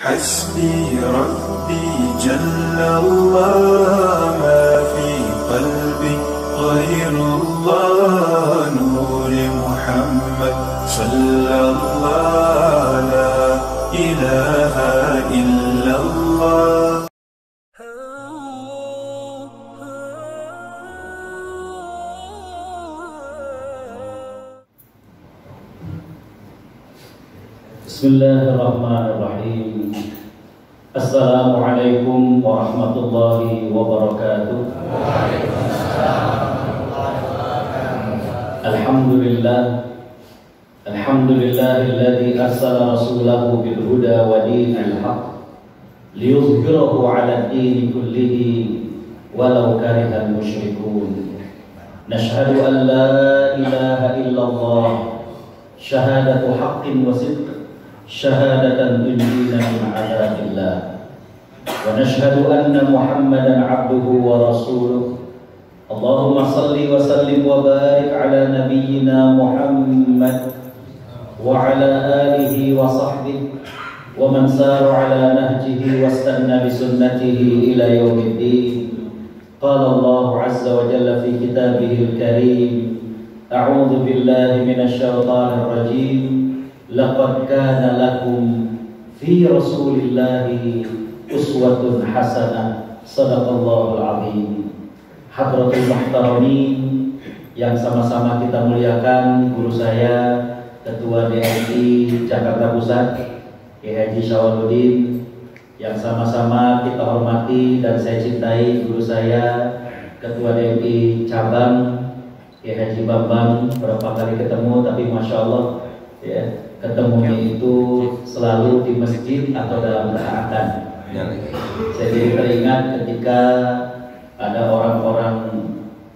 حسبي ربي جل الله ما في قلبي غير الله نور محمد صلى الله لا إله إلا الله. Bismillahirrahmanirrahim. Assalamualaikum warahmatullahi wabarakatuh. Alhamdulillahilladzi arsala rasulahu bil huda wa dinil haqq liyuzhirahu 'ala ad-din kullihi walau karihal musyrikun. Nashhadu an la ilaha illallah syahadatu haqqin wa sidq syahadatan tunjina min 'adzabillah wa nashhadu anna Muhammadan 'abduhu wa rasuluh. Allahumma salli wa sallim wa barik ala nabiyyina Muhammad wa ala alihi wa sahbihi wa man sara ala nahjihi wastanna bi sunnatihi ila yaumiddin. Qala Allah 'azza wa jalla fi kitabihil karim, a'udzu billahi minasy syaithanir rajim. Laqad kana lakum fi Rasulillahi uswatun hasanah. Shadaqallahul azim. Hadratul muhtaramin yang sama-sama kita muliakan, guru saya Ketua DMI Jakarta Pusat Kiai Haji Syawaludin, yang sama-sama kita hormati dan saya cintai guru saya Ketua DMI Cabang Kiai Haji Bambang. Berapa kali ketemu, tapi Masya Allah ya, ketemunya itu selalu di masjid atau dalam taatan. Saya jadi teringat ketika ada orang-orang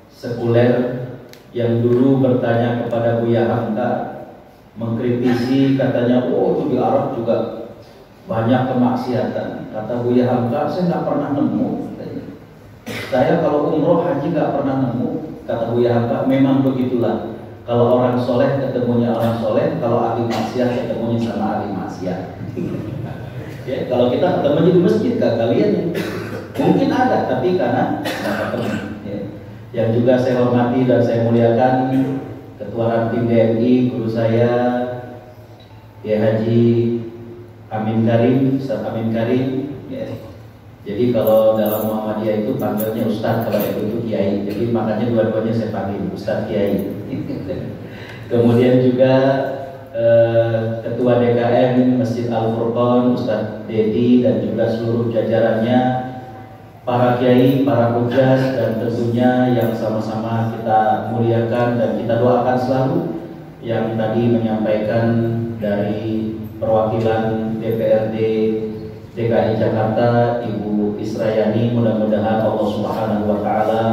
sekuler yang dulu bertanya kepada Buya Hamka, mengkritisi, katanya, oh itu di Arab juga banyak kemaksiatan. Kata Buya Hamka, saya nggak pernah nemu. Saya kalau umroh haji nggak pernah nemu. Kata Buya Hamka, memang begitulah. Kalau orang soleh ketemunya orang soleh, kalau ahli maksiat ketemunya sama ahli maksiat. Ya, kalau kita ketemu di masjid, kalian mungkin ada, tapi karena nggak ketemu. Ya. Yang juga saya hormati dan saya muliakan Ketua Ranting DMI, guru saya ya Haji Amin Karim, Ustaz Amin Karim. Ya. Jadi kalau dalam Muhammadiyah itu panggilnya Ustaz, kalau itu Kiai. Jadi makanya dua-duanya saya panggil Ustaz Kiai. Kemudian juga Ketua DKM Masjid Al-Furqan Ustaz Dedi dan juga seluruh jajarannya, para kiai, para hujas, dan tentunya yang sama-sama kita muliakan dan kita doakan selalu, yang tadi menyampaikan dari perwakilan DPRD DKI Jakarta Ibu Israyani. Mudah-mudahan Allah Subhanahu wa taala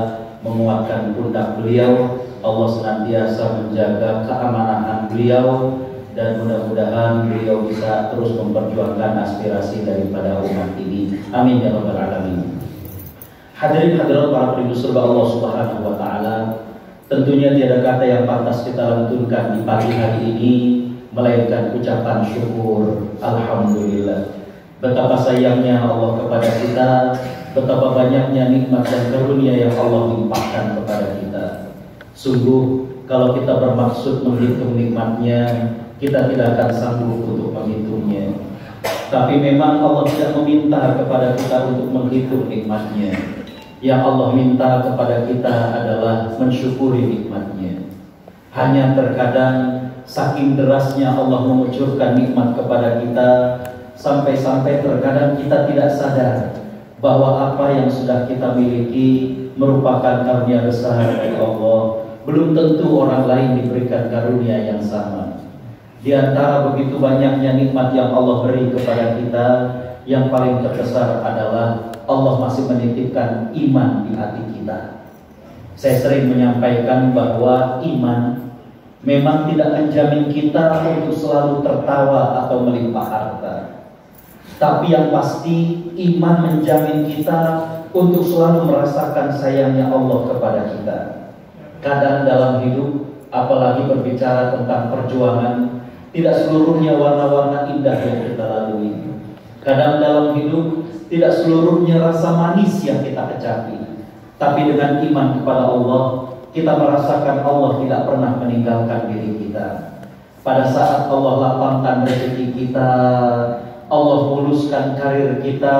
menguatkan pundak beliau, Allah senantiasa menjaga keamanan beliau, dan mudah-mudahan beliau bisa terus memperjuangkan aspirasi daripada umat ini. Amin ya rabbal alamin. Hadirin hadirat para perindu surga Allah Subhanahu wa taala, tentunya tiada kata yang pantas kita lantunkan di pagi hari ini melainkan ucapan syukur alhamdulillah. Betapa sayangnya Allah kepada kita, betapa banyaknya nikmat dan karunia yang Allah limpahkan kepada kita. Sungguh kalau kita bermaksud menghitung nikmatnya, kita tidak akan sanggup untuk menghitungnya. Tapi memang Allah tidak meminta kepada kita untuk menghitung nikmatnya. Yang Allah minta kepada kita adalah mensyukuri nikmatnya. Hanya terkadang saking derasnya Allah mengucurkan nikmat kepada kita, sampai-sampai terkadang kita tidak sadar bahwa apa yang sudah kita miliki merupakan karunia besar dari Allah. Belum tentu orang lain diberikan karunia yang sama. Di antara begitu banyaknya nikmat yang Allah beri kepada kita, yang paling terbesar adalah Allah masih menitipkan iman di hati kita. Saya sering menyampaikan bahwa iman memang tidak menjamin kita untuk selalu tertawa atau melimpah harta. Tapi yang pasti iman menjamin kita untuk selalu merasakan sayangnya Allah kepada kita. Kadang dalam hidup, apalagi berbicara tentang perjuangan, tidak seluruhnya warna-warna indah yang kita lalui. Kadang dalam hidup tidak seluruhnya rasa manis yang kita kecapi, tapi dengan iman kepada Allah, kita merasakan Allah tidak pernah meninggalkan diri kita. Pada saat Allah lapangkan rezeki kita, Allah muluskan karir kita,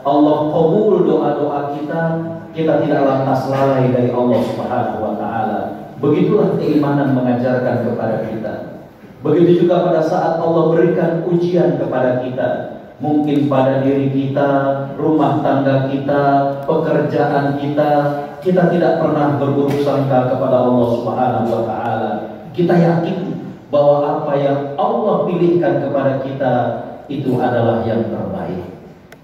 Allah kabul doa-doa kita, kita tidak lantas lalai dari Allah Subhanahu wa Ta'ala. Begitulah keimanan mengajarkan kepada kita. Begitu juga pada saat Allah berikan ujian kepada kita, mungkin pada diri kita, rumah tangga kita, pekerjaan kita, kita tidak pernah berburuk sangka kepada Allah Subhanahu wa Ta'ala. Kita yakin bahwa apa yang Allah pilihkan kepada kita itu adalah yang terbaik.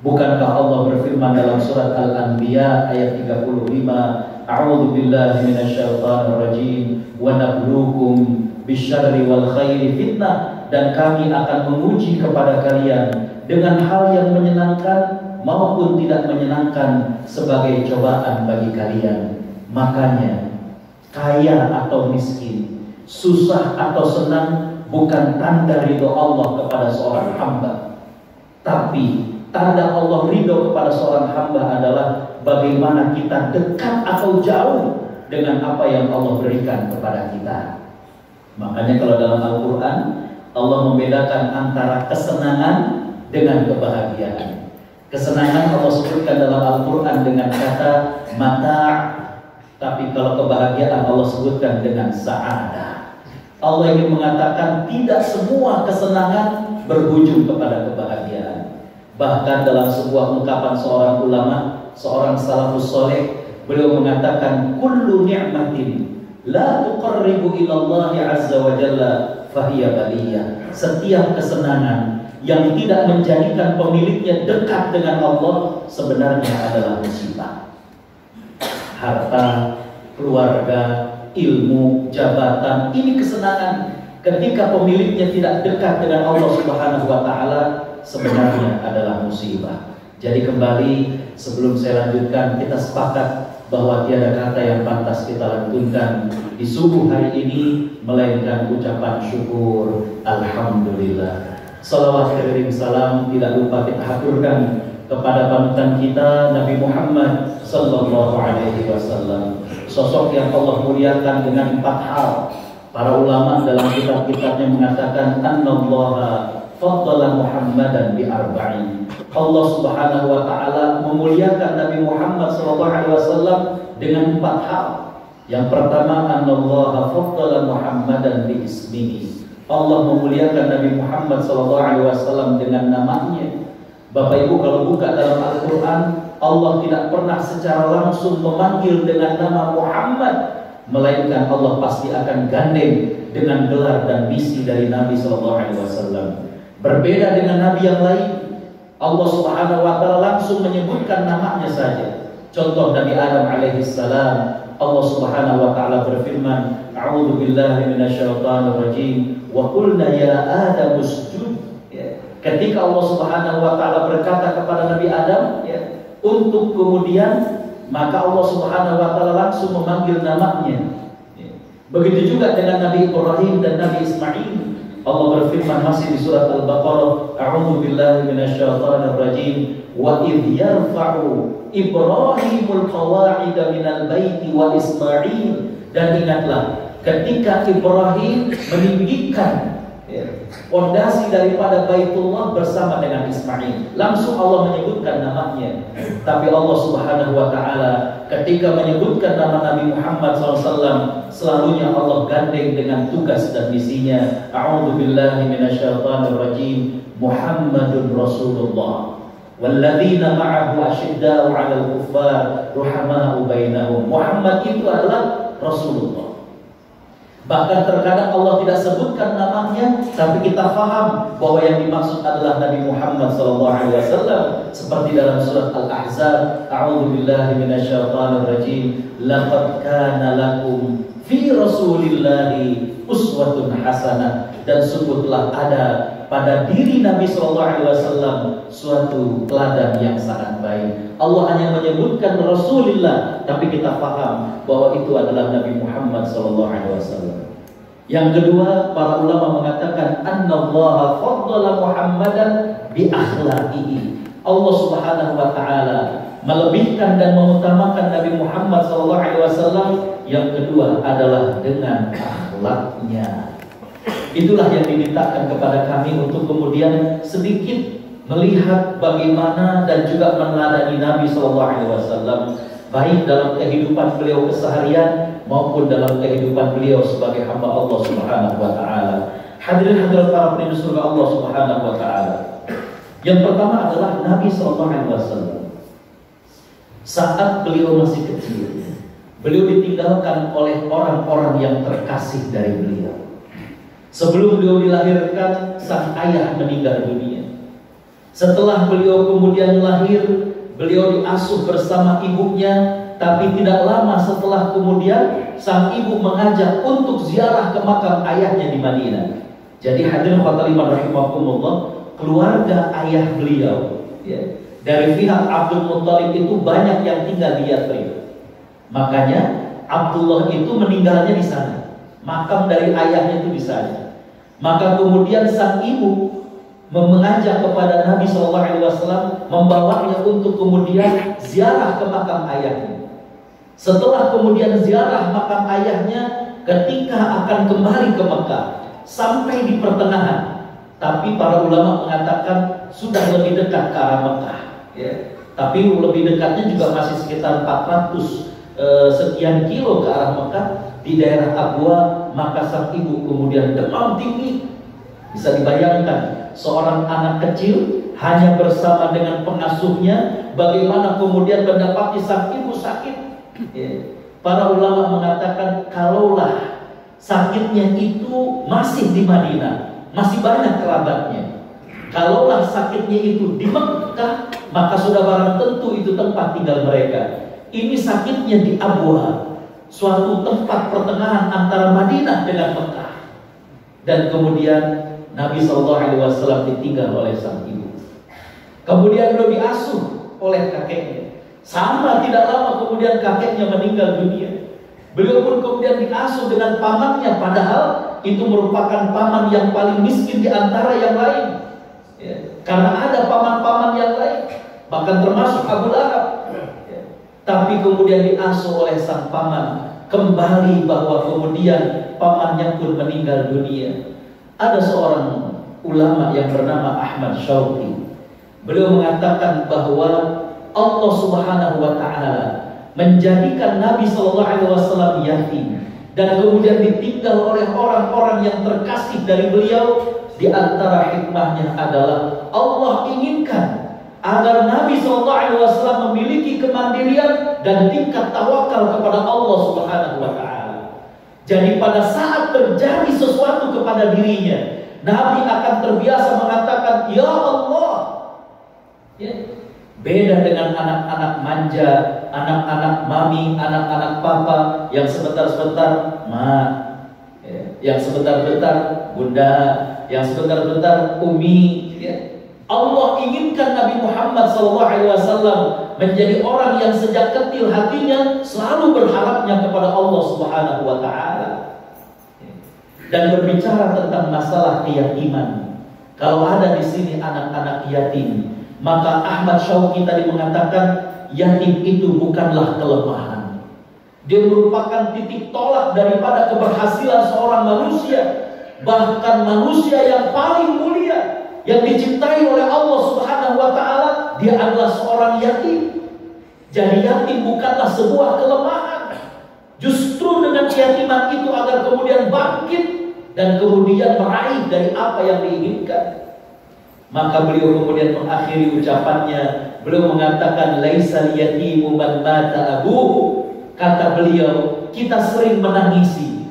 Bukankah Allah berfirman dalam surat Al-Anbiya ayat 35, A'udzu billahi minasyaitonir rajim, wa nabluukum bisyarri wal khairi fitnah, dan kami akan menguji kepada kalian dengan hal yang menyenangkan maupun tidak menyenangkan sebagai cobaan bagi kalian. Makanya kaya atau miskin, susah atau senang bukan tanda ridho Allah kepada seorang hamba, tapi tanda Allah ridho kepada seorang hamba adalah bagaimana kita dekat atau jauh dengan apa yang Allah berikan kepada kita. Makanya kalau dalam Al-Quran Allah membedakan antara kesenangan dengan kebahagiaan. Kesenangan Allah sebutkan dalam Al-Quran dengan kata mata', tapi kalau kebahagiaan Allah sebutkan dengan sa'adah. Allah ingin mengatakan tidak semua kesenangan berujung kepada kebahagiaan. Bahkan dalam sebuah ungkapan seorang ulama, seorang salafus soleh, beliau mengatakan kullu ni'matin la tuqarribu ilallahi azza wa jalla fahiya baliyah. Setiap kesenangan yang tidak menjadikan pemiliknya dekat dengan Allah sebenarnya adalah musibah. Harta, keluarga, ilmu, jabatan, ini kesenangan. Ketika pemiliknya tidak dekat dengan Allah Subhanahu wa Ta'ala, sebenarnya adalah musibah. Jadi kembali sebelum saya lanjutkan, kita sepakat bahwa tiada kata yang pantas kita lantunkan di subuh hari ini melainkan ucapan syukur alhamdulillah. Salawat kirim salam tidak lupa kita haturkan kepada panutan kita Nabi Muhammad sallallahu alaihi wasallam, sosok yang Allah muliakan dengan 4 hal. Para ulama dalam kitab-kitabnya mengatakan annallaha faddala Muhammadan bi arba'in. Allah Subhanahu wa Ta'ala memuliakan Nabi Muhammad sallallahu alaihi wasallam dengan 4 hal. Yang pertama, annallaha faddala Muhammadan bi ismihi. Allah memuliakan Nabi Muhammad sallallahu alaihi wasallam dengan namanya. Bapak Ibu kalau buka dalam Al-Qur'an, Allah tidak pernah secara langsung memanggil dengan nama Muhammad, melainkan Allah pasti akan gandeng dengan gelar dan misi dari Nabi sallallahu alaihi wasallam. Berbeda dengan nabi yang lain, Allah Subhanahu wa Ta'ala langsung menyebutkan namanya saja. Contoh Nabi Adam alaihi salam, Allah Subhanahu wa Ta'ala berfirman, A'udzu billahi minasyaitonir rajim, wa qulna ya Adam usjud. Ketika Allah Subhanahu wa Ta'ala berkata kepada Nabi Adam, untuk kemudian maka Allah Subhanahu wa Ta'ala langsung memanggil namanya. Begitu juga dengan Nabi Ibrahim dan Nabi Ismail. Allah berfirman masih di surat Al-Baqarah, A'udzu billahi minasyaitonir rajim, wa idh yarfa'u Ibrahimul qawa'ida minal baiti wa Ismail. Dan ingatlah ketika Ibrahim meninggikan fondasi daripada Baitullah bersama dengan Ismail, langsung Allah menyebutkan namanya. Tapi Allah Subhanahu wa Ta'ala ketika menyebutkan nama Nabi Muhammad SAW, selalunya Allah gandeng dengan tugas dan misinya. A'udzu billahi minasyaitonir rajim, Muhammadun Rasulullah walladzina ma'ahu asyidda'u 'alal kuffar ruhama'u bainahum. Muhammad itu adalah Rasulullah. Bahkan terkadang Allah tidak sebutkan namanya, tapi kita faham bahwa yang dimaksud adalah Nabi Muhammad SAW. Seperti dalam surat Al-Ahzab, A'udzu billahi minasyaitonir rajim, laqad kana lakum fi rasulillahi uswatun hasanah. Dan sungguh telah ada pada diri Nabi SAW suatu teladan yang sangat baik. Allah hanya menyebutkan Rasulullah, tapi kita paham bahwa itu adalah Nabi Muhammad SAW. Yang kedua, para ulama mengatakan annallaha faddala Muhammadan bi akhlaqihi. Allah Subhanahu wa taala melebihkan dan mengutamakan Nabi Muhammad SAW. Yang kedua adalah dengan akhlaknya. Itulah yang dimintakan kepada kami untuk kemudian sedikit melihat bagaimana dan juga meneladani Nabi SAW, baik dalam kehidupan beliau keseharian maupun dalam kehidupan beliau sebagai hamba Allah Subhanahu wa taala. Hadirin hadirat para penduduk surga Allah Subhanahu wa taala. Yang pertama adalah Nabi SAW. Saat beliau masih kecil, beliau ditinggalkan oleh orang-orang yang terkasih dari beliau. Sebelum beliau dilahirkan, sang ayah meninggal dunia. Setelah beliau kemudian lahir, beliau diasuh bersama ibunya. Tapi tidak lama setelah kemudian sang ibu mengajak untuk ziarah ke makam ayahnya di Madinah. Jadi hadirin khotaliman rahimakumullah, keluarga ayah beliau ya, dari pihak Abdul Muttalib itu banyak yang tinggal di Yathrib. Makanya Abdullah itu meninggalnya di sana. Makam dari ayahnya itu di sana. Maka kemudian sang ibu mengajak kepada Nabi SAW, membawanya untuk kemudian ziarah ke makam ayahnya. Setelah kemudian ziarah makam ayahnya, ketika akan kembali ke Mekah, sampai di pertengahan, tapi para ulama mengatakan sudah lebih dekat ke arah Mekah ya. Tapi lebih dekatnya juga masih sekitar 400 sekian kilo ke arah Mekah, di daerah Abwa. Maka sang ibu kemudian demam tinggi. Bisa dibayangkan seorang anak kecil hanya bersama dengan pengasuhnya, bagaimana kemudian mendapati sang ibu sakit ya. Para ulama mengatakan kalaulah sakitnya itu masih di Madinah, masih banyak kerabatnya. Kalaulah sakitnya itu di Mekah, maka sudah barang tentu itu tempat tinggal mereka. Ini sakitnya di Abwa, suatu tempat pertengahan antara Madinah dengan Mekah. Dan kemudian Nabi SAW ditinggal oleh sang ibu. Kemudian beliau diasuh oleh kakeknya. Sama tidak lama kemudian kakeknya meninggal dunia. Beliau pun kemudian diasuh dengan pamannya, padahal itu merupakan paman yang paling miskin di antara yang lain ya. Karena ada paman-paman yang lain, bahkan termasuk Abu Lahab ya. Tapi kemudian diasuh oleh sang paman. Kembali bahwa kemudian pamannya pun meninggal dunia. Ada seorang ulama yang bernama Ahmad Syauqi. Beliau mengatakan bahwa Allah Subhanahu wa taala menjadikan Nabi SAW yatim dan kemudian ditinggal oleh orang-orang yang terkasih dari beliau. Di antara hikmahnya adalah Allah inginkan agar Nabi SAW memiliki kemandirian dan tingkat tawakal kepada Allah Subhanahu wa taala. Jadi pada saat terjadi sesuatu kepada dirinya, Nabi akan terbiasa mengatakan ya Allah ya. Beda dengan anak-anak manja, anak-anak mami, anak-anak papa yang sebentar-sebentar ma, ya. Yang sebentar-bentar bunda, yang sebentar-bentar umi ya. Allah inginkan Nabi Muhammad SAW menjadi orang yang sejak kecil hatinya selalu berharapnya kepada Allah Subhanahu wa taala. Dan berbicara tentang masalah keyatiman, kalau ada di sini anak-anak yatim, maka Ahmad Syauqi tadi mengatakan yatim itu bukanlah kelemahan. Dia merupakan titik tolak daripada keberhasilan seorang manusia. Bahkan manusia yang paling mulia, yang dicintai oleh Allah Subhanahu wa taala, dia adalah seorang yatim. Jadi yatim bukanlah sebuah kelemahan. Justru dengan keyatiman itu agar kemudian bangkit dan kemudian meraih dari apa yang diinginkan. Maka beliau kemudian mengakhiri ucapannya. Beliau mengatakan laisal yatimu man mata abuhu. Kata beliau, kita sering menangisi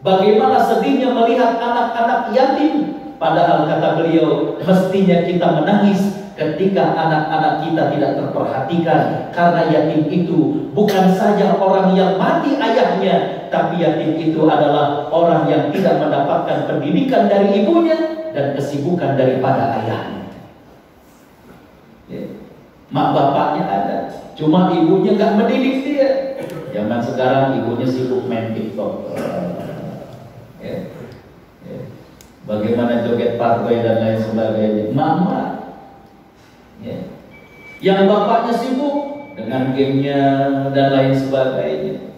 bagaimana sedihnya melihat anak-anak yatim. Padahal kata beliau, mestinya kita menangis ketika anak-anak kita tidak terperhatikan. Karena yatim itu bukan saja orang yang mati ayahnya, tapi yatim itu adalah orang yang tidak mendapatkan pendidikan dari ibunya dan kesibukan daripada ayahnya ya. Mak bapaknya ada, cuma ibunya gak mendidik dia. Zaman sekarang ibunya sibuk main TikTok ya. Ya. Bagaimana joget parkour dan lain sebagainya. Mama Yang bapaknya sibuk dengan gamenya dan lain sebagainya.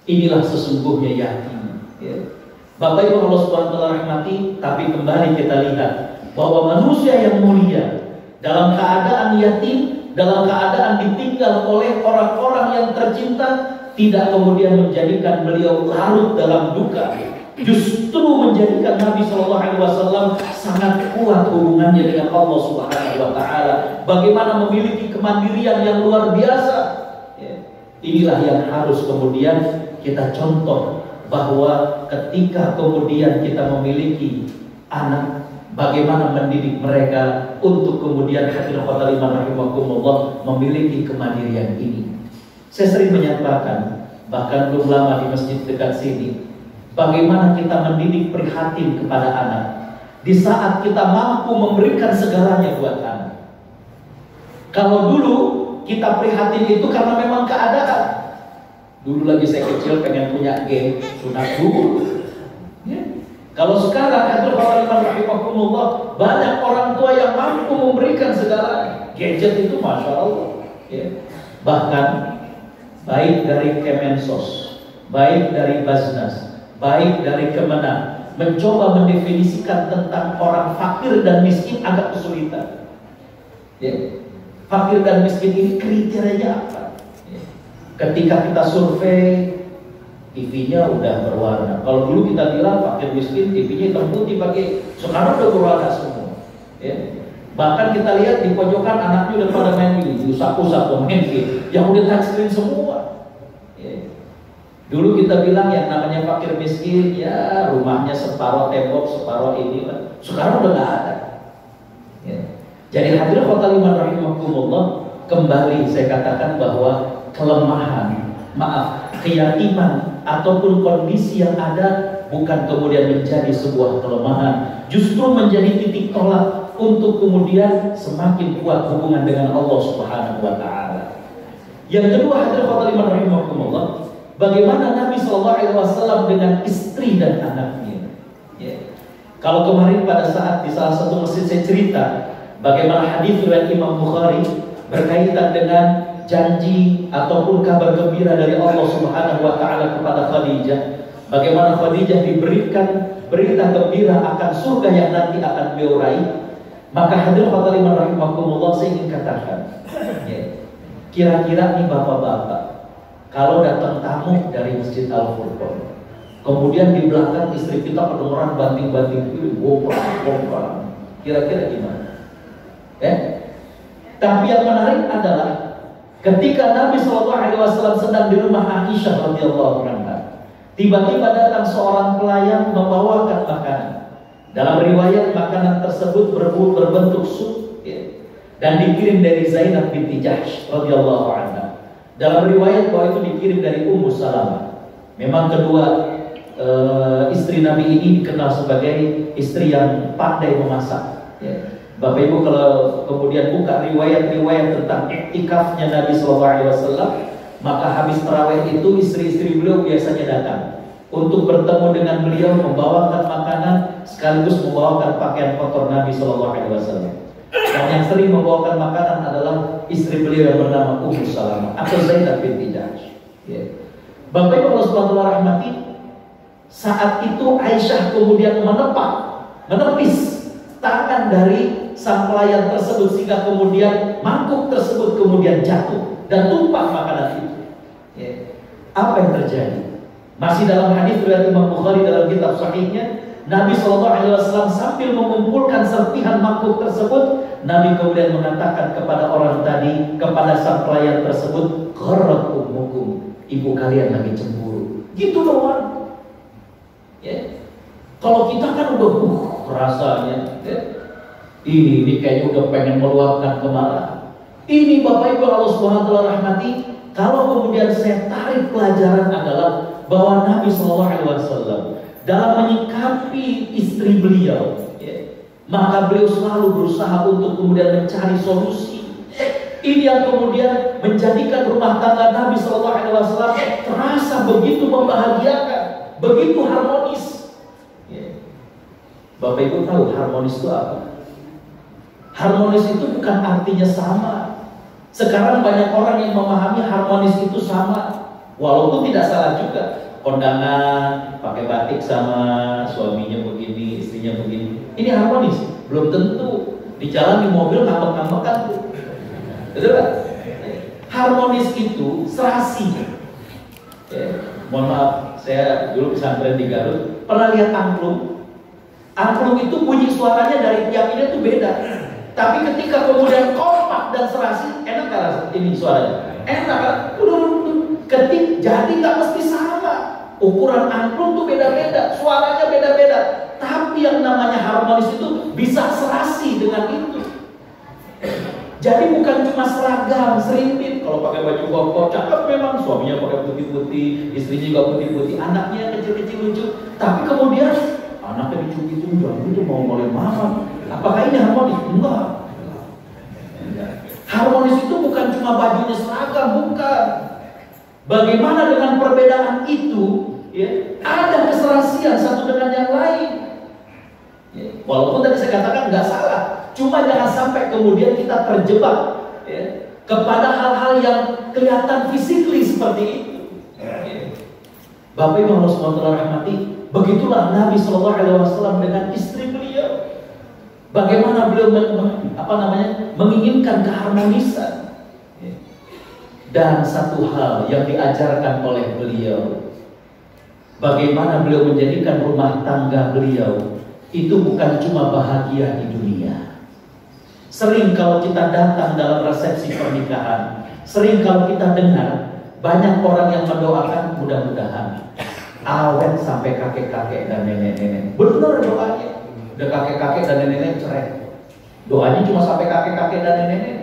Inilah sesungguhnya yatim. Ya. Bapak Ibu Allah Subhanahu wa taala rahmati, tapi kembali kita lihat bahwa manusia yang mulia dalam keadaan yatim, dalam keadaan ditinggal oleh orang-orang yang tercinta, tidak kemudian menjadikan beliau larut dalam duka. Justru menjadikan Nabi Shallallahu Alaihi Wasallam sangat kuat hubungannya dengan Allah Subhanahu Wa Taala. Bagaimana memiliki kemandirian yang luar biasa. Inilah yang harus kemudian kita contoh, bahwa ketika kemudian kita memiliki anak, bagaimana mendidik mereka untuk kemudian hadirin rahimakumullah memiliki kemandirian ini. Saya sering menyatakan, bahkan belum lama di masjid dekat sini, bagaimana kita mendidik prihatin kepada anak di saat kita mampu memberikan segalanya buat anak. Kalau dulu kita prihatin itu karena memang keadaan. Dulu lagi saya kecil pengen punya game, sunat dulu. Ya. Kalau sekarang rahimakumullah, banyak orang tua yang mampu memberikan segalanya. Gadget itu masya Allah. Ya. Bahkan baik dari Kemensos, baik dari Basnas, baik dari Kemenang, mencoba mendefinisikan tentang orang fakir dan miskin agak kesulitan. Ya. Fakir dan miskin ini kriterianya apa? Ketika kita survei, TV-nya udah berwarna. Kalau dulu kita bilang fakir miskin, TV-nya hitam putih pakai, sekarang udah berwarna semua. Ya. Bahkan kita lihat di pojokan anaknya udah pada main game, usap-usap main game, yang udah touchscreen semua. Ya. Dulu kita bilang yang namanya fakir miskin, ya rumahnya separuh tembok, separuh ini. Sekarang udah nggak ada. Ya. Jadi hadirin khotaliman rahimakumullah, kembali saya katakan bahwa kelemahan, keyatiman ataupun kondisi yang ada bukan kemudian menjadi sebuah kelemahan, justru menjadi titik tolak untuk kemudian semakin kuat hubungan dengan Allah Subhanahu wa taala. Yang kedua, hadirin khotaliman rahimakumullah, bagaimana Nabi sallallahu alaihi wasallam dengan istri dan anaknya. Ya. Kalau kemarin pada saat di salah satu masjid saya cerita bagaimana hadis riwayat Imam Bukhari berkaitan dengan janji ataupun kabar gembira dari Allah Subhanahu wa taala kepada Khadijah, bagaimana Khadijah diberikan berita gembira akan surga yang nanti akan beliau raih. Maka hadirin khotaliman rahimakumullah, saya ingin katakan, ya, kira-kira nih bapak-bapak, kalau datang tamu dari Masjid Al-Furqan, kemudian di belakang istri kita kedengeran banting-banting piring, bongkar, kira-kira gimana? Tapi yang menarik adalah ketika Nabi SAW sedang di rumah Aisyah radhiyallahu anha, tiba-tiba datang seorang pelayan membawakan makanan. Dalam riwayat makanan tersebut berbentuk sup, ya, dan dikirim dari Zainab binti Jahsh radhiyallahu anha. Dalam riwayat bahwa itu dikirim dari Ummu Salamah. Memang kedua istri Nabi ini dikenal sebagai istri yang pandai memasak. Ya. Bapak Ibu kalau kemudian buka riwayat-riwayat tentang iktikafnya Nabi SAW, maka habis tarawih itu istri-istri beliau biasanya datang untuk bertemu dengan beliau, membawakan makanan sekaligus membawakan pakaian kotor Nabi SAW. Dan yang sering membawakan makanan adalah istri beliau yang bernama Ummu Salamah atau Zainab binti Jahsh. Ya. Bapak Ibu Allah Subhanahu wa rahmati, saat itu Aisyah kemudian menepis tangan dari sang pelayan tersebut sehingga kemudian mangkuk tersebut kemudian jatuh dan tumpah makanan itu. Ya. Apa yang terjadi? Masih dalam hadis riwayat Imam Bukhari dalam kitab sahihnya, Nabi SAW sambil mengumpulkan serpihan mangkuk tersebut, Nabi kemudian mengatakan kepada orang tadi, kepada sang pelayan tersebut, "Gharrat ummukum, ibu kalian lagi cemburu." Gitu doang. Ya. Kalau kita kan udah rasanya, ya. Ini kayaknya udah pengen meluapkan kemarahan. Ini Bapak Ibu Allah Subhanahu wa taala rahmati, kalau kemudian saya tarik pelajaran adalah bahwa Nabi SAW dalam menyikapi istri beliau, ya, maka beliau selalu berusaha untuk kemudian mencari solusi. Ini yang kemudian menjadikan rumah tangga Nabi SAW terasa begitu membahagiakan, begitu harmonis. Ya. Bapak Ibu tahu harmonis itu apa? Harmonis itu bukan artinya sama. Sekarang banyak orang yang memahami harmonis itu sama, walaupun tidak salah juga. Kondangan, pakai batik sama suaminya begini, istrinya begini. Ini harmonis? Belum tentu. Di jalan di mobil ngambek-ngambekan tuh. Betul kan? Harmonis itu serasi. Mohon maaf, saya dulu pesantren di Garut, pernah lihat angklung. Angklung itu bunyi suaranya dari tiap ini tuh beda. Tapi ketika kemudian kompak dan serasi, enak kan ini suaranya? Enak kan? Jadi nggak mesti sama. Ukuran angklung tuh beda-beda, suaranya beda-beda. Tapi yang namanya harmonis itu bisa serasi dengan itu. Jadi bukan cuma seragam, serimpit. Kalau pakai baju koko, cakep memang. Suaminya pakai putih-putih, istrinya juga putih-putih, anaknya kecil-kecil lucu. Tapi kemudian anaknya dicuci-cuci, itu mau mulai mahal. Apakah ini harmonis? Enggak. Harmonis itu bukan cuma bajunya seragam, bukan. Bagaimana dengan perbedaan itu? Ya, ada keserasian satu dengan yang lain. Ya, walaupun tadi saya katakan nggak salah, cuma jangan sampai kemudian kita terjebak ya, kepada hal-hal yang kelihatan fisikly seperti itu. Ya. Bapak Ibu Allah SWT rahmati, begitulah Nabi SAW dengan istri beliau. Bagaimana beliau menginginkan keharmonisan. Dan satu hal yang diajarkan oleh beliau, bagaimana beliau menjadikan rumah tangga beliau itu bukan cuma bahagia di dunia. Sering kalau kita datang dalam resepsi pernikahan, sering kalau kita dengar banyak orang yang mendoakan mudah-mudahan awet sampai kakek-kakek dan nenek-nenek. Benar doanya. Udah kakek-kakek dan nenek-nenek cerai. Doanya cuma sampai kakek-kakek dan nenek-nenek.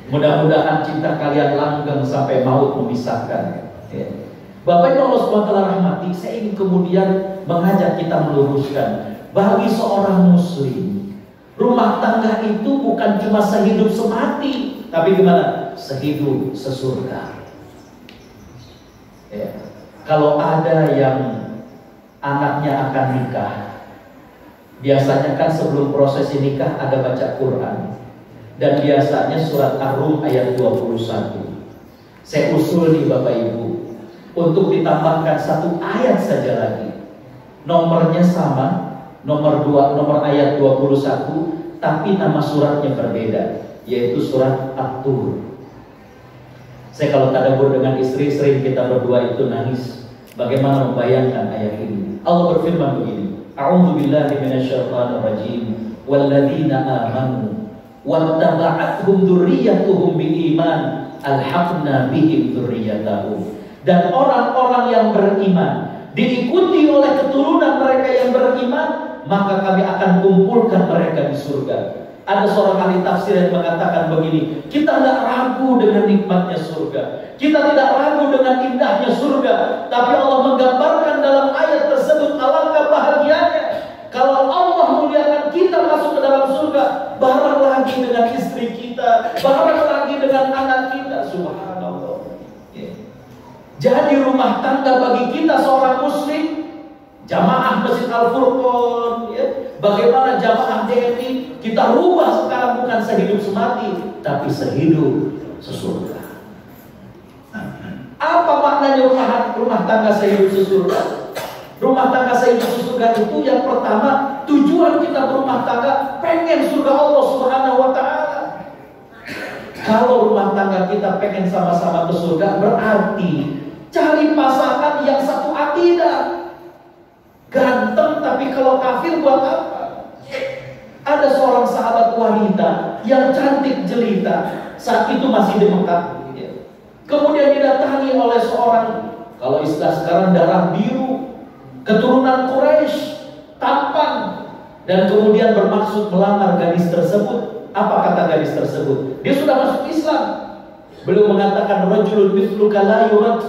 Mudah-mudahan cinta kalian langgeng sampai maut memisahkan. Ya. Bapak Ibu Allah SWT rahmati, saya ingin kemudian mengajak kita meluruskan, bagi seorang muslim, rumah tangga itu bukan cuma sehidup semati, tapi gimana? Sehidup sesurga. Ya. Kalau ada yang anaknya akan nikah, biasanya kan sebelum prosesi nikah ada baca Quran. Dan biasanya surat Ar-Rum ayat 21. Saya usul nih Bapak Ibu, untuk ditambahkan satu ayat saja lagi. Nomornya sama, nomor ayat 21, tapi nama suratnya berbeda, yaitu surat At-Tur. Saya kalau tadabbur dengan istri, sering kita berdua itu nangis. Bagaimana membayangkan ayat ini? Allah berfirman begini, A'udzubillahi minasyaitonirrajim, walladzina amanu wattaba'athum dzurriyyatuhum biiman alhaqna bihim dzurriyyatahum. Dan orang-orang yang beriman diikuti oleh keturunan mereka yang beriman, maka kami akan kumpulkan mereka di surga. Ada seorang ahli tafsir yang mengatakan begini, kita tidak ragu dengan nikmatnya surga, kita tidak ragu dengan indahnya surga, tapi Allah menggambarkan dalam ayat tersebut alangkah bahagianya kalau Allah muliakan kita masuk ke dalam surga, bareng lagi dengan istri kita, bareng lagi dengan anak kita. Subhanallah. Ya. Jadi rumah tangga bagi kita seorang muslim, jamaah Masjid Al-Furqan, ya, bagaimana jamaah DNI, kita rubah sekarang bukan sehidup semati, tapi sehidup sesurga. Apa maknanya rumah tangga sehidup sesurga? Rumah tangga sehidup sesurga itu yang pertama, tujuan kita berumah tangga pengen surga Allah Subhanahu wa Ta'ala. Kalau rumah tangga kita pengen sama-sama ke surga, berarti cari pasangan yang satu akidah. Ganteng tapi kalau kafir buat apa? Ada seorang sahabat wanita yang cantik jelita, saat itu masih di Mekah. Kemudian didatangi oleh seorang, kalau istilah sekarang darah biru, keturunan Quraisy, tampan, dan kemudian bermaksud melamar gadis tersebut. Apa kata gadis tersebut? Dia sudah masuk Islam. Beliau mengatakan, rajulun mithluka la yurad.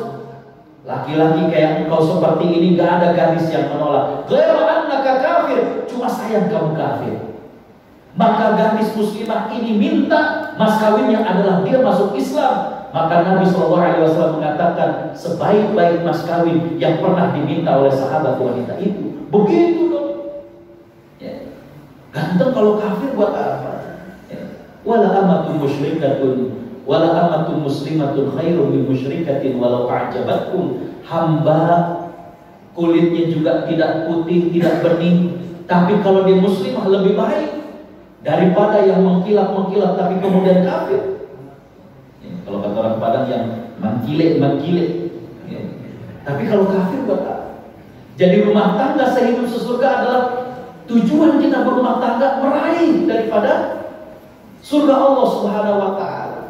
Laki-laki kayak engkau seperti ini gak ada gadis yang menolak. Ghairu annaka kafir, cuma sayang kamu kafir. Maka gadis muslimah ini minta mas kawinnya adalah dia masuk Islam. Maka Nabi SAW mengatakan sebaik-baik mas kawin yang pernah diminta oleh sahabat wanita itu. Begitu dong. Ya. Ganteng kalau kafir buat apa? Ya. Wala amatu ammatun musyrikatun wala ammatun muslimatun khairum min musyrikatin walau a'jabatkum. Hamba kulitnya juga tidak putih, tidak bening, tapi kalau dia muslimah lebih baik daripada yang mengkilap-mengkilap tapi kemudian kafir. Kalau kata orang Padang yang mengkilap. Tapi kalau kafir buat apa? Jadi rumah tangga sehidup sesurga adalah tujuan kita berumah tangga meraih daripada surga Allah Subhanahu wa Ta'ala.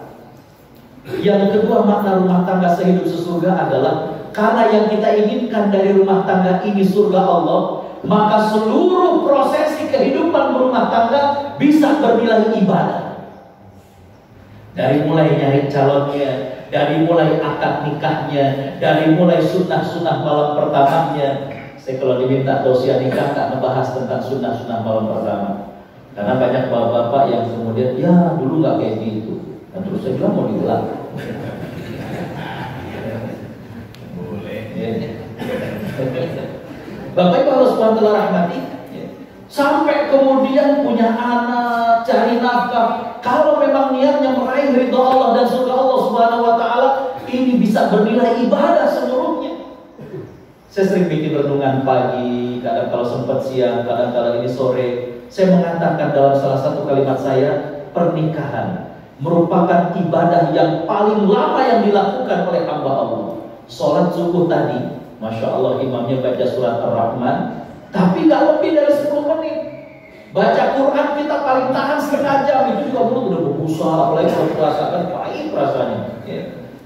Yang kedua, makna rumah tangga sehidup sesurga adalah karena yang kita inginkan dari rumah tangga ini surga Allah, maka seluruh prosesi kehidupan berumah tangga bisa bernilai ibadah. Dari mulai nyari calonnya, dari mulai akad nikahnya, dari mulai sunnah-sunnah malam pertamanya. Saya kalau diminta dosia nikah tak ngebahas tentang sunnah-sunnah malam pertama, karena banyak bapak-bapak yang kemudian ya dulu nggak kayak gitu. Dan terus saya bilang mau diulang. Boleh. Bapak Ibu harus SWT rahmati. Sampai kemudian punya anak, cari nafkah. Kalau memang niatnya meraih ridha Allah dan surga Allah Subhanahu wa Ta'ala, ini bisa bernilai ibadah seluruhnya. Saya sering bikin renungan pagi, kadang kalau sempat siang, kadang kalau ini sore. Saya mengatakan dalam salah satu kalimat saya, pernikahan merupakan ibadah yang paling lama yang dilakukan oleh hamba Allah. Sholat subuh tadi, Masya Allah imamnya baca surat Ar-Rahman, tapi nggak lebih dari 10 menit. Baca Quran kita paling tahan setengah jam, itu juga mulut udah berbusa, apalagi kalau merasakan pahit rasanya.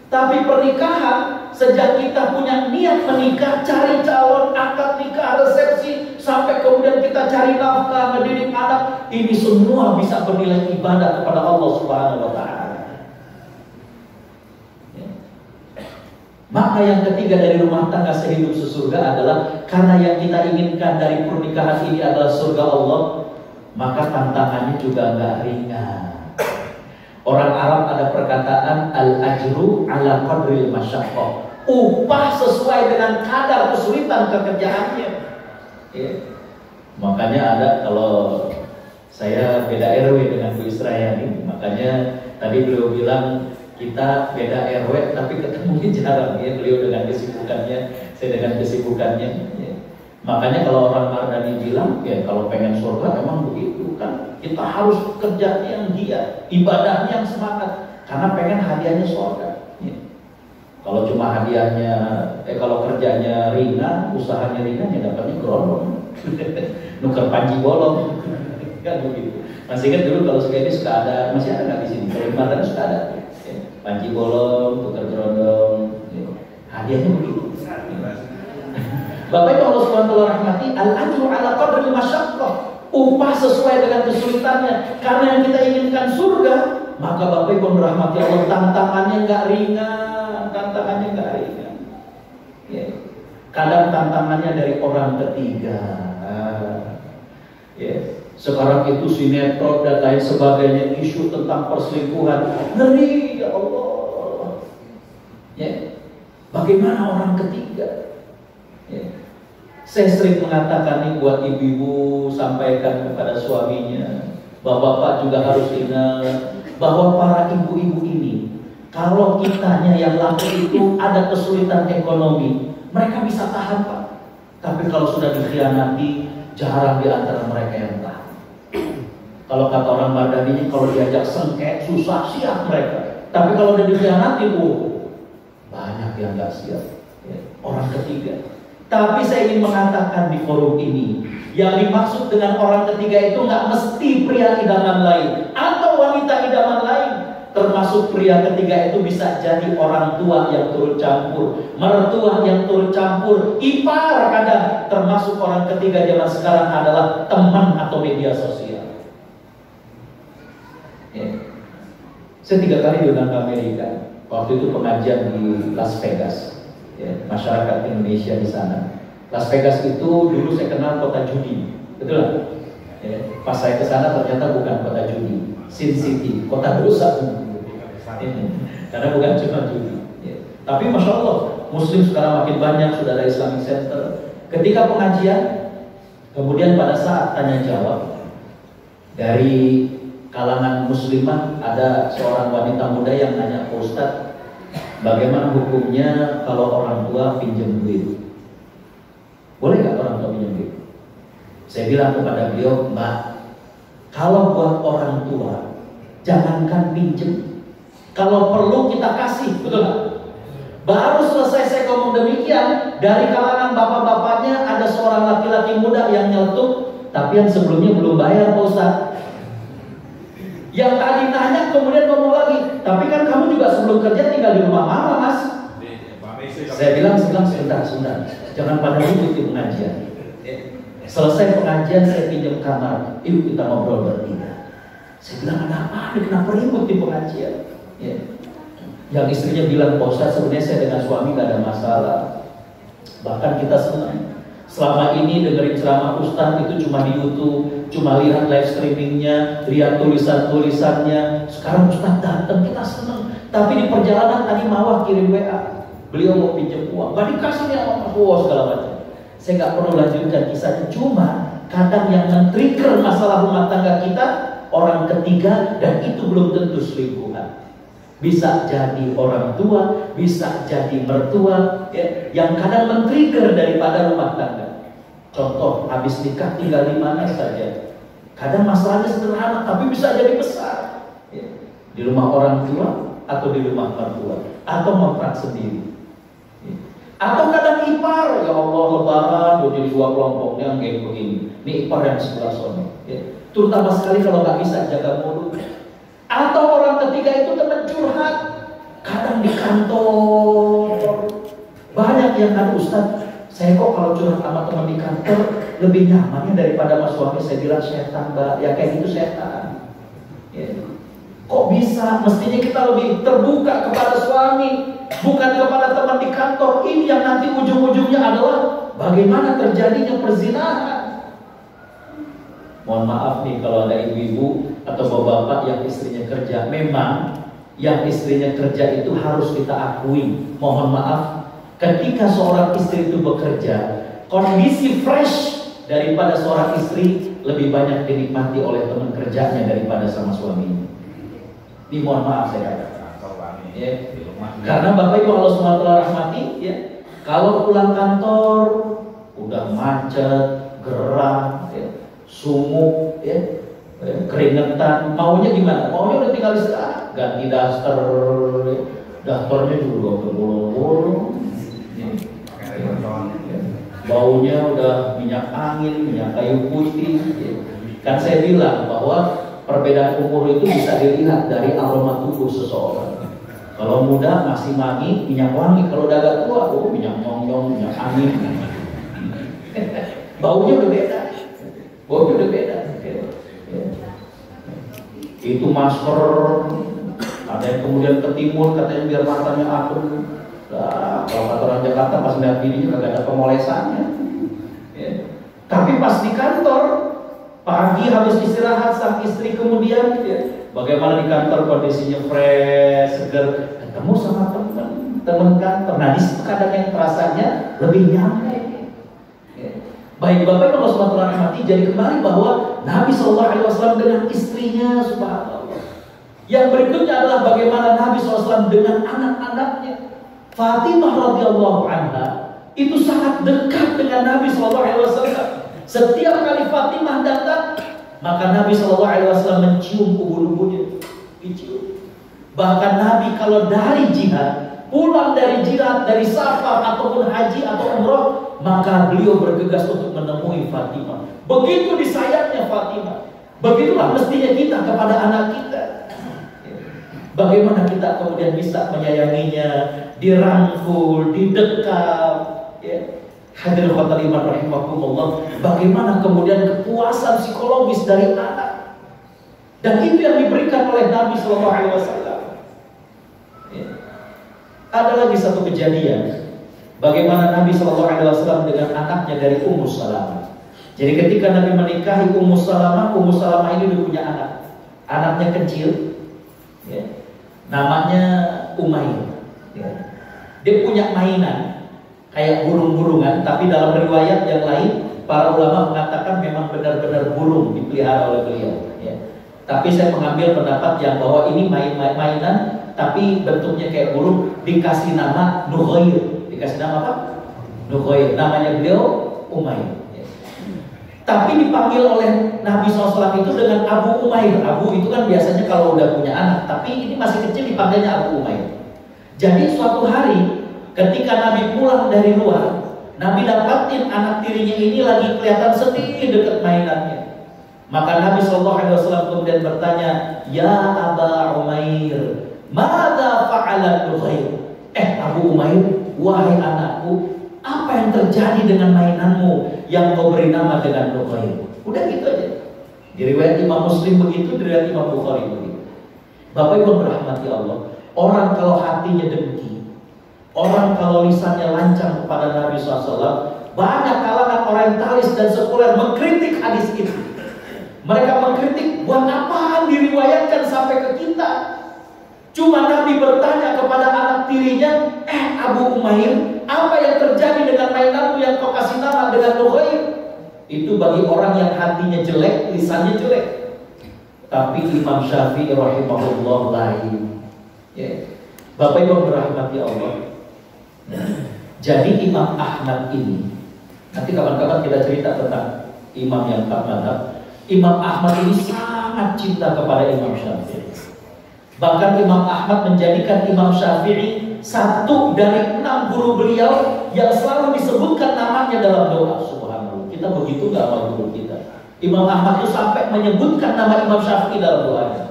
Tapi pernikahan, sejak kita punya niat menikah, cari calon, akad nikah, resepsi, sampai kemudian kita cari nafkah, mendidik anak, ini semua bisa bernilai ibadah kepada Allah Subhanahu wa Ta'ala. Maka yang ketiga dari rumah tangga sehidup sesurga adalah karena yang kita inginkan dari pernikahan ini adalah surga Allah, maka tantangannya juga nggak ringan. Orang Arab ada perkataan al-ajru ala qadril masyaqqah. Upah sesuai dengan kadar kesulitan pekerjaannya. Makanya ada, kalau saya beda RW dengan Bu Israyani, makanya tadi beliau bilang kita beda RW tapi ketemunya jarang ya, beliau dengan kesibukannya, saya dengan kesibukannya. Makanya kalau orang Mardani bilang ya kalau pengen surga memang begitu kan, kita harus kerjanya yang giat, ibadahnya yang semangat, karena pengen hadiahnya surga. Kalau cuma hadiahnya, kalau kerjanya ringan, usahanya ringan, ya dapatnya gerondong, nuker panji bolong, kan begitu. Masih ingat dulu kalau ini suka ada, masih ada nggak di sini? Kalau di Mardani suka ada, panji bolong, tuker gerondong, hadiahnya begitu. Bapak Ibu Allah SWT rahmati, al-ajru ala qadril masyaqqah, upah sesuai dengan kesulitannya. Karena yang kita inginkan surga, maka Bapak Ibu rahmati Allah, tantangannya nggak ringan, Kadang tantangannya dari orang ketiga. Sekarang itu sinetron dan lain sebagainya, isu tentang perselingkuhan, ngeri ya Allah. Bagaimana orang ketiga? Saya sering mengatakan ini buat ibu-ibu, sampaikan kepada suaminya, bapak-bapak juga harus ingat bahwa para ibu-ibu ini, kalau kitanya yang laki itu ada kesulitan ekonomi, mereka bisa tahan Pak. Tapi kalau sudah dikhianati, jarang di antara mereka yang tahan. Kalau kata orang Mardani, kalau diajak sengket, susah siap mereka. Tapi kalau udah dikhianati, banyak yang gak siap. Orang ketiga. Tapi saya ingin mengatakan di forum ini, yang dimaksud dengan orang ketiga itu nggak mesti pria idaman lain atau wanita idaman lain. Termasuk pria ketiga itu bisa jadi orang tua yang turut campur, mertua yang turut campur, ipar kadang. Termasuk orang ketiga zaman sekarang adalah teman atau media sosial. Saya 3 kali diundang ke Amerika. Waktu itu pengajian di Las Vegas. Masyarakat Indonesia di sana. Las Vegas itu dulu saya kenal kota judi, betul lah. Pas saya ke sana ternyata bukan kota judi, Sin City, kota dosa. Karena bukan cuma judi. Tapi Masya Allah, Muslim sekarang makin banyak, sudah ada Islamic Center. Ketika pengajian, kemudian pada saat tanya jawab, dari kalangan muslimah ada seorang wanita muda yang nanya ke Ustadz, bagaimana hukumnya kalau orang tua pinjam duit? Boleh nggak orang tua pinjam duit? Saya bilang kepada beliau, Mbak, kalau buat orang tua jangankan pinjam, kalau perlu kita kasih, betul nggak? Baru selesai saya ngomong demikian, dari kalangan bapak-bapaknya ada seorang laki-laki muda yang nyeletuk, tapi yang sebelumnya belum bayar Pak Ustaz. Yang tadi nanya kemudian ngomong lagi, tapi kan kamu juga sebelum kerja tinggal di rumah mama Mas. Saya bilang sebentar, jangan pada ribut di pengajian. Selesai pengajian saya pinjam kamar, yuk kita ngobrol bertiga. Saya bilang ada apa? Kenapa ribut di pengajian? Ya. Yang istrinya bilang, Pak Ustaz sebenarnya saya dengan suami gak ada masalah, bahkan kita senang. Selama ini dengerin ceramah Ustaz itu cuma di YouTube, cuma lihat live streamingnya, lihat tulisan-tulisannya. Sekarang Ustaz datang, kita senang. Tapi di perjalanan tadi Mawah kirim WA, beliau mau pinjam uang, gak dikasih nih segala macam. Saya gak perlu lanjutkan kisahnya, cuma kadang yang men-trigger masalah rumah tangga kita orang ketiga, dan itu belum tentu selingkuhan. Bisa jadi orang tua, bisa jadi mertua, ya, yang kadang men-trigger daripada rumah tangga. Contoh, habis nikah tinggal di mana saja. Kadang masalahnya sederhana, tapi bisa jadi besar. Ya. Di rumah orang tua, atau di rumah mertua, atau ngontrak sendiri. Ya. Atau kadang ipar, ya Allah lebaran, jadi dua kelompoknya yang kayak begini. Ini ipar yang sebelah sana. Ya. Terutama sekali kalau nggak bisa jaga mulut. Atau orang ketiga itu teman curhat, kadang di kantor. Banyak yang kan, Ustaz, saya kok kalau curhat sama teman di kantor lebih nyamannya daripada sama suami. Saya bilang setan, Mbak, ya kayak gitu setan. Ya. Kok bisa? Mestinya kita lebih terbuka kepada suami, bukan kepada teman di kantor. Ini yang nanti ujung-ujungnya adalah bagaimana terjadinya perzinahan. Mohon maaf nih kalau ada ibu-ibu atau bapak-bapak yang istrinya kerja. Memang yang istrinya kerja itu harus kita akui. Mohon maaf, ketika seorang istri itu bekerja, kondisi fresh daripada seorang istri lebih banyak dinikmati oleh teman kerjanya daripada sama suaminya. Ini mohon maaf saya katakan. Ya. Karena Bapak Ibu Allah SWT rahmati, ya, kalau pulang kantor udah macet, gerah, ya, sumuk, ya, keringetan, maunya gimana? Maunya udah tinggal istirahat, ganti daster, ya. Dasternya juga berbolong-bolong, ya. Ya. Baunya udah minyak angin, minyak kayu putih, ya. Kan saya bilang bahwa perbedaan umur itu bisa dilihat dari aroma tubuh seseorang. Kalau muda masih wangi, minyak wangi. Kalau udah agak tua, minyak nyong-nyong, minyak angin. Baunya udah beda. Baunya udah beda. Itu masker, ada yang kemudian ketimbun, katanya biar matanya adem. Nah, kalau kata orang Jakarta pas lihat bininya kagak ada pemolesannya. Ya. Tapi pas di kantor, pagi habis istirahat sang istri kemudian, ya, bagaimana di kantor kondisinya fresh, seger, ketemu sama teman kantor. Nah, di situ kadang yang terasanya lebih nyaman. Ya. Baik Bapak Ibu Allah SWT, jadi kembali bahwa Nabi SAW dengan istrinya, subhanallah. Yang berikutnya adalah bagaimana Nabi SAW dengan anak-anaknya. Fatimah radhiyallahu anha itu sangat dekat dengan Nabi SAW. Setiap kali Fatimah datang, maka Nabi SAW mencium ubun-ubunnya, dicium. Bahkan Nabi kalau dari jihad, pulang dari jihad, dari safar ataupun haji atau umrah, maka beliau bergegas untuk menemui Fatimah. Begitu disayangnya Fatimah. Begitulah mestinya kita kepada anak kita. Bagaimana kita kemudian bisa menyayanginya, dirangkul, didekap, ya. Hadirin khotbah iman rahimakumullah. Bagaimana kemudian kepuasan psikologis dari anak. Dan itu yang diberikan oleh Nabi SAW. Ya. Ada lagi satu kejadian, bagaimana Nabi SAW dengan anaknya dari Ummu Salamah. Jadi ketika Nabi menikahi Ummu Salamah ini udah punya anak. Anaknya kecil, ya. Namanya Umayyah. Ya. Dia punya mainan kayak burung-burungan, tapi dalam riwayat yang lain para ulama mengatakan memang benar-benar burung dipelihara oleh beliau. Ya. Tapi saya mengambil pendapat yang bahwa ini mainan, tapi bentuknya kayak burung, dikasih nama Nughair. Dikasih nama apa? Nughair. Namanya beliau Umair. Tapi dipanggil oleh Nabi SAW itu dengan Abu Umair. Abu itu kan biasanya kalau udah punya anak, tapi ini masih kecil dipanggilnya Abu Umair. Jadi suatu hari ketika Nabi pulang dari luar, Nabi dapatin anak tirinya ini lagi kelihatan sedih dekat mainannya. Maka Nabi SAW kemudian bertanya, "Ya Aba Umair, mada fa'alat Nughair?" Abu Umair, wahai anakku, apa yang terjadi dengan mainanmu yang kau beri nama dengan Nughair? Udah gitu aja. Di riwayat Imam Muslim begitu, di riwayat Imam Bukhari begitu. Bapak Ibu berahmati Allah, orang kalau hatinya dengki, orang kalau lisannya lancang kepada Nabi SAW, banyak kalangan orientalis dan sekuler mengkritik hadis itu. Mereka mengkritik, buat apaan diriwayatkan sampai ke kita? Cuma Nabi bertanya kepada anak tirinya, Abu Umair, apa yang terjadi dengan mainanmu yang kau kasih nama dengan Nughair? Itu bagi orang yang hatinya jelek, lisannya jelek. Tapi Imam Syafi'i rahimahullah lain. Bapak Ibu berahmati Allah. Jadi Imam Ahmad ini, nanti kapan-kapan kita cerita tentang imam yang tak madhab. Imam Ahmad ini sangat cinta kepada Imam Syafi'i. Bahkan Imam Ahmad menjadikan Imam Syafi'i satu dari 6 guru beliau yang selalu disebutkan namanya dalam doa. Subhanallah, kita begitu gak sama guru kita. Imam Ahmad itu sampai menyebutkan nama Imam Syafi'i dalam doanya.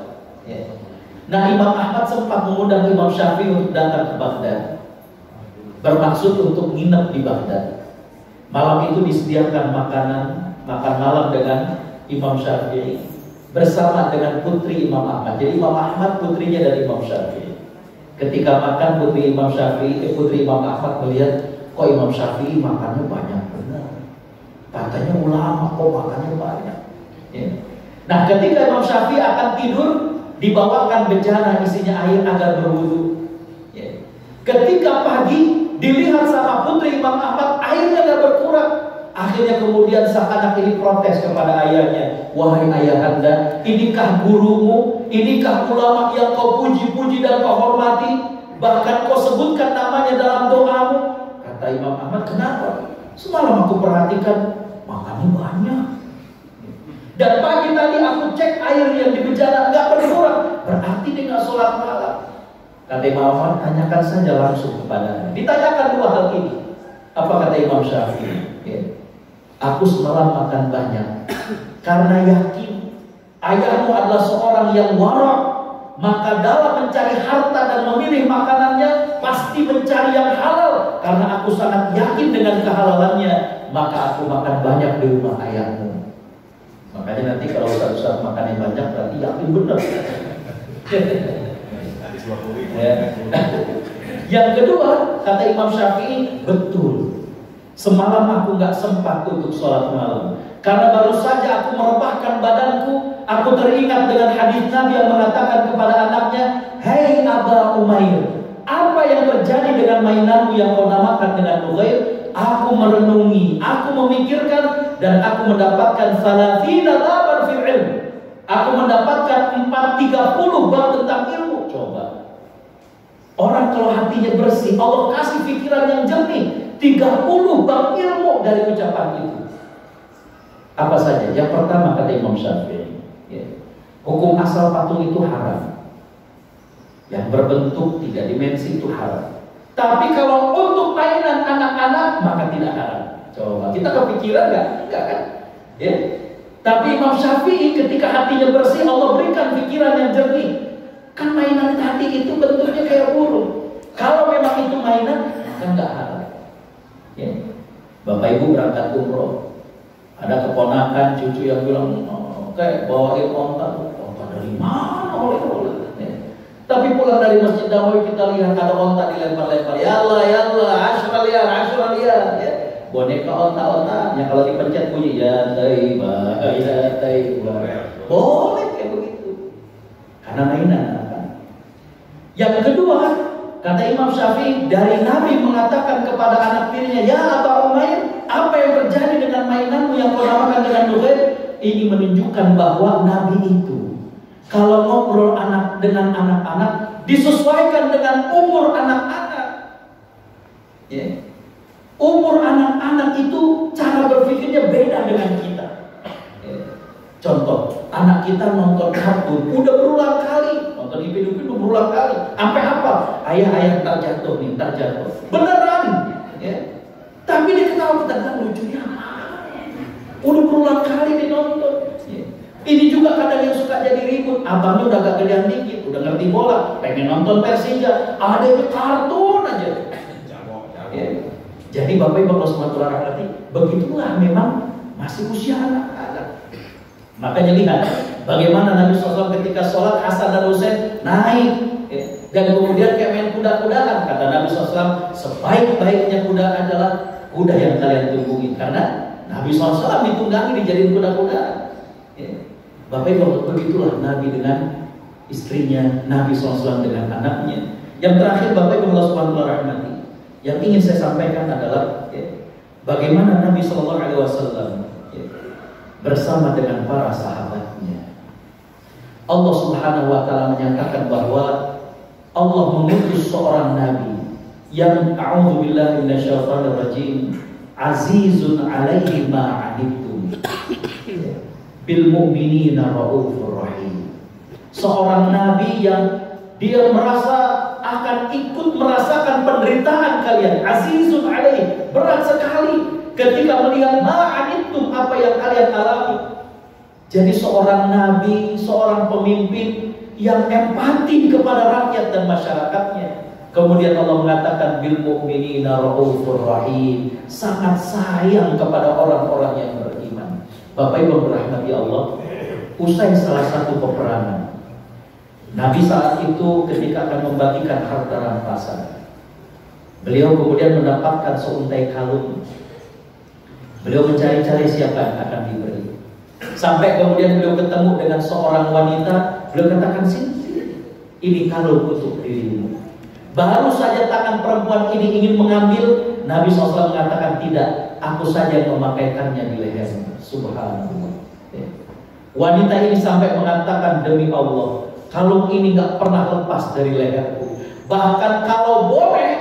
Nah, Imam Ahmad sempat mengundang Imam Syafi'i untuk datang ke Baghdad, bermaksud untuk nginep di Baghdad. Malam itu disediakan makan malam dengan Imam Syafi'i bersama dengan putri Imam Ahmad. Jadi Imam Ahmad putrinya dari Imam Syafi'i. Ketika makan, putri Imam Ahmad melihat, kok Imam Syafi'i makannya banyak benar. Katanya ulama, kok makannya banyak. Nah, ketika Imam Syafi'i akan tidur, dibawakan bejana isinya air agar berwudu. Ketika pagi dilihat sama putri Imam Ahmad, airnya gak berkurang. Akhirnya kemudian sang anak ini protes kepada ayahnya, wahai ayahanda, inikah gurumu, inikah ulama yang kau puji-puji dan kau hormati, bahkan kau sebutkan namanya dalam doamu? Kata Imam Ahmad, kenapa? Semalam aku perhatikan makannya banyak, dan pagi tadi aku cek air yang di bejana gak berkurang, berarti dia gak sholat malam. Kata Imam Ahmad, tanyakan saja langsung kepadanya. Ditanyakan 2 hal ini. Apa kata Imam Syafi'i? Aku semalam makan banyak karena yakin ayahmu adalah seorang yang warak, maka dalam mencari harta dan memilih makanannya pasti mencari yang halal. Karena aku sangat yakin dengan kehalalannya, maka aku makan banyak di rumah ayahmu. Makanya nanti kalau ustaz-ustaz makan yang banyak berarti yakin benar. Yang kedua, kata Imam Syafi'i, betul. Semalam aku gak sempat untuk sholat malam karena baru saja aku merebahkan badanku. Aku teringat dengan hadis Nabi yang mengatakan kepada anaknya, hei Aba Umair, apa yang terjadi dengan mainanmu yang kau namakan dengan Nughair? Aku merenungi, aku memikirkan, dan aku mendapatkan 30 baban fil ilm. Aku mendapatkan 430 bab tentang ilmu. Coba, orang kalau hatinya bersih, Allah kasih pikiran yang jernih, 30 bab ilmu dari ucapan itu. Apa saja? Yang pertama kata Imam Syafi'i, hukum asal patung itu haram. Yang berbentuk 3 dimensi itu haram. Tapi kalau untuk mainan anak-anak maka tidak haram. Coba, kita kepikiran nggak? Enggak kan? Tapi Imam Syafi'i ketika hatinya bersih, Allah berikan pikiran yang jernih. Kan mainan tadi itu bentuknya kayak burung. Kalau memang itu mainan, maka nggak haram. Bapak Ibu berangkat umroh, ada keponakan cucu yang bilang, kayak bawain onta dari mana oleh-oleh. Tapi pulang dari Masjid Nabawi kita lihat ada onta dilempar-lempar. Ya Allah, asyra liar. Boneka onta-onta yang kalau dipencet bunyi ya Taibah. Boleh kayak begitu. Karena mainan kan. Yang kedua, kata Imam Syafi'i, dari Nabi mengatakan kepada anak tirinya, ya Aba Umair, apa yang terjadi dengan mainanmu yang kau namakan dengan Nughair? Ini menunjukkan bahwa Nabi itu Kalau ngobrol anak dengan anak-anak, disesuaikan dengan umur anak-anak. Ya. Umur anak-anak itu cara berpikirnya beda dengan kita. Ya. Contoh, anak kita nonton kartun, udah berulang kali. Nonton Ipin-Ipin udah berulang kali. Sampai apa? Ayah ntar jatuh nih, ntar jatuh. Beneran. Ya. Tapi dia ketawa, kita bilang lucunya apa? Udah berulang kali dinonton. Ya. Ini juga kadang yang suka jadi ribut. Abangnya udah agak gedean dikit, udah ngerti bola, pengen nonton Persija, ada yang kartun aja. Ya. Jadi Bapak Ibu kalau rahmati, begitulah memang masih usia anak-anak. Makanya lihat bagaimana Nabi SAW ketika sholat Hasan dan Husain naik, ya. Dan kemudian kayak main kuda-kudaan. Kata Nabi SAW, sebaik-baiknya kuda adalah kuda yang kalian tungguin, karena Nabi SAW ditunggangi dijadiin kuda-kudaan. Ya. Bapak Ibu, begitulah Nabi dengan istrinya, Nabi SAW dengan anaknya. Yang terakhir Bapak Ibu Allah Subhanahu wa Ta'ala, yang ingin saya sampaikan adalah ya, bagaimana Nabi SAW ya, bersama dengan para sahabatnya. Allah Subhanahu wa Ta'ala menyatakan bahwa Allah mengutus seorang Nabi yang a'udzubillahi minasyaitonir rajim, azizun 'alaihi ma 'anittum bil mu'minina raufur rahim. Seorang nabi yang dia merasa akan ikut merasakan penderitaan kalian. Azizun 'alaihi, berat sekali ketika melihat ma'anittum, apa yang kalian alami. Jadi seorang nabi, seorang pemimpin yang empati kepada rakyat dan masyarakatnya. Kemudian Allah mengatakan bil mu'minina raufur rahim, sangat sayang kepada orang-orang yang beriman. Bapak Ibu berahmati Allah, usai salah satu peperangan, Nabi saat itu ketika akan membagikan harta rampasan, beliau kemudian mendapatkan seuntai kalung. Beliau mencari-cari siapa yang akan diberi. Sampai kemudian beliau ketemu dengan seorang wanita. Beliau katakan, sini, ini kalung untuk dirimu. Baru saja tangan perempuan ini ingin mengambil, Nabi SAW mengatakan, tidak, aku saja yang memakaikannya di lehermu. Subhanallah. Wanita ini sampai mengatakan, demi Allah, kalung ini gak pernah lepas dari leherku. Bahkan kalau boleh,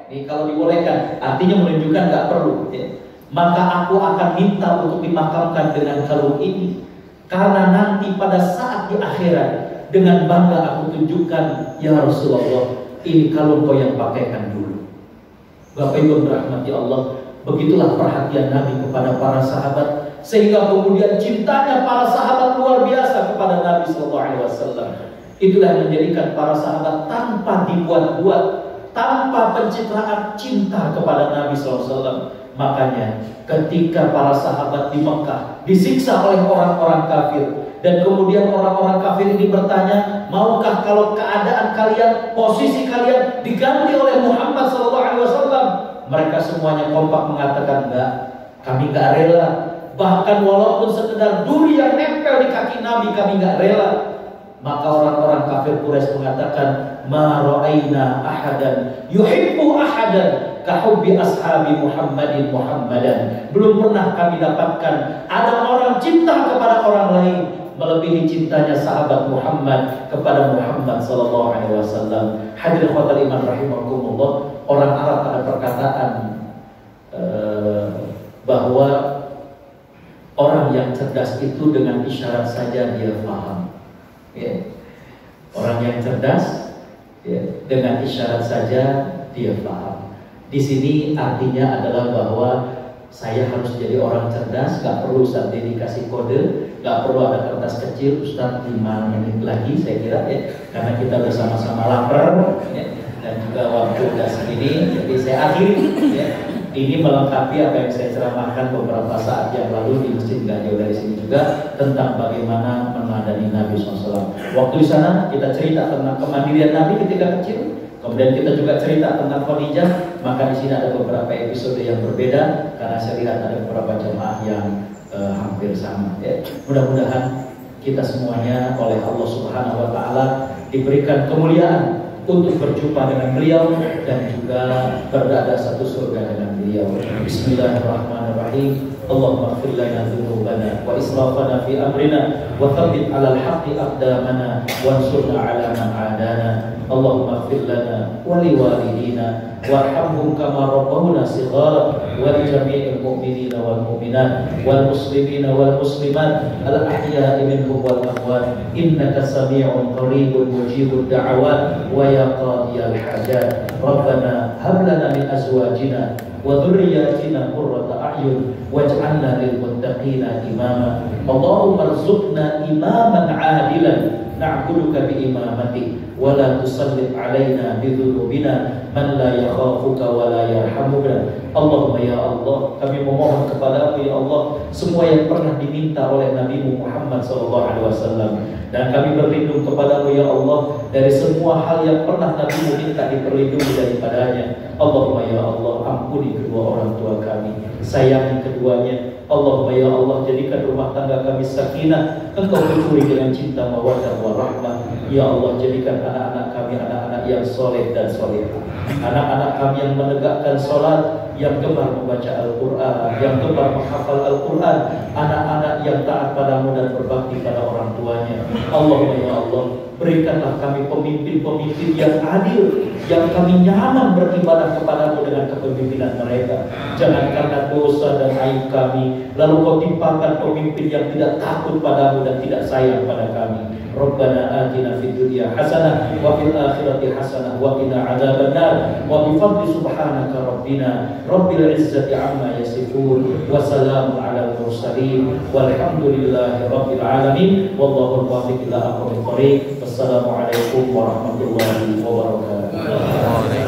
nih kalau dibolehkan, artinya menunjukkan gak perlu, ya, maka aku akan minta untuk dimakamkan dengan kalung ini. Karena nanti pada saat di akhirat, dengan bangga aku tunjukkan, ya Rasulullah, ini kalung kau yang pakaikan dulu. Bapak Ibu berahmati Allah, begitulah perhatian Nabi kepada para sahabat, sehingga kemudian cintanya para sahabat luar biasa kepada Nabi SAW. Itulah yang menjadikan para sahabat tanpa dibuat-buat, tanpa pencitraan, cinta kepada Nabi SAW. Makanya ketika para sahabat di Mekah disiksa oleh orang-orang kafir, dan kemudian orang-orang kafir ini bertanya, maukah kalau keadaan kalian, posisi kalian diganti oleh Muhammad SAW? Mereka semuanya kompak mengatakan, enggak, kami enggak rela. Bahkan walaupun sekedar duri yang nempel di kaki Nabi, kami enggak rela. Maka orang-orang kafir Quraisy mengatakan, ma ra'aina ahadan yuhibbu ahadan kahubbi ashabi Muhammadin Muhammadan. Belum pernah kami dapatkan ada orang cinta kepada orang lain melebihi cintanya sahabat Muhammad kepada Muhammad sallallahu alaihi wasallam. Hadirin khotbah iman rahimakumullah, orang Arab ada perkataan bahwa orang yang cerdas itu dengan isyarat saja dia paham. Ya. Orang yang cerdas ya, dengan isyarat saja dia paham. Di sini artinya adalah bahwa saya harus jadi orang cerdas, gak perlu Ustaz dikasih kode, gak perlu ada kertas kecil, Ustaz 5 menit lagi saya kira ya, karena kita bersama-sama lapar ya, dan juga waktu udah segini, jadi saya akhiri ya. Ini melengkapi apa yang saya ceramahkan beberapa saat yang lalu di masjid gak jauh dari sini juga, tentang bagaimana meneladani Nabi SAW. Waktu di sana kita cerita tentang kemandirian Nabi ketika kecil, kemudian kita juga cerita tentang Khadijah. Maka di sini ada beberapa episode yang berbeda, karena saya lihat ada beberapa jemaah yang hampir sama. Ya. Mudah-mudahan kita semuanya oleh Allah Subhanahu Wa Taala diberikan kemuliaan untuk berjumpa dengan beliau dan juga berada satu surga dengan beliau. Bismillahirrahmanirrahim. Allahumma ighfir lana dhunubana wa israfana fi amrina wa thabbit 'alal haqqi aqdamana wansurna 'ala man 'adana. Allahumma ighfir lana wa liwalidina warhamhum kama rabbawna shighara wa li jami'il mu'minina wal mu'minat wal muslimina wal muslimat al ahya'i minhum wal amwat innaka sami'un qaribun mujibud da'awat wa ya qadiyal hajat. Rabbana hab lana min azwajina wa dhurriyyatina qurrata a'yun waj'alna lil muttaqina imama. Allahumma arzuqna imaman 'adilan na'buduka bi imamati wa la tusallit 'alaina bi dhunubina man la yakhafuka wa la yarhamuna. Allahumma ya Allah, kami memohon kepadamu ya Allah semua yang pernah diminta oleh Nabi Muhammad SAW, dan kami berlindung kepadamu ya Allah dari semua hal yang pernah Nabi minta diperlindungi daripadanya. Allahumma ya Allah, ampuni kedua orang tua kami, sayangi keduanya. Allahumma ya Allah, jadikan rumah tangga kami sakinah, Engkau penuhi dengan cinta mawaddah warahmah. Ya Allah, jadikan anak-anak kami anak-anak yang soleh dan solehah, anak-anak kami yang menegakkan sholat, yang gemar membaca Al-Quran, yang gemar menghafal Al-Quran, anak-anak yang taat padamu dan berbakti pada orang tuanya. Allahumma ya Allah, berikanlah kami pemimpin-pemimpin yang adil, yang kami nyaman beribadah kepadamu dengan kepemimpinan mereka. Jangan karena dosa dan aib kami lalu kau timpakan pemimpin yang tidak takut padamu dan tidak sayang pada kami. Rabbana atina fid dunya hasanah wa fil akhirati hasanah wa qina adzabannar wa bi fadli subhanaka rabbina rabbil izzati amma yasifun wa salamun alal mursalin walhamdulillahi rabbil alamin wallahu muwaffiq ila aqwamit thoriq. Wassalamualaikum warahmatullahi wabarakatuh.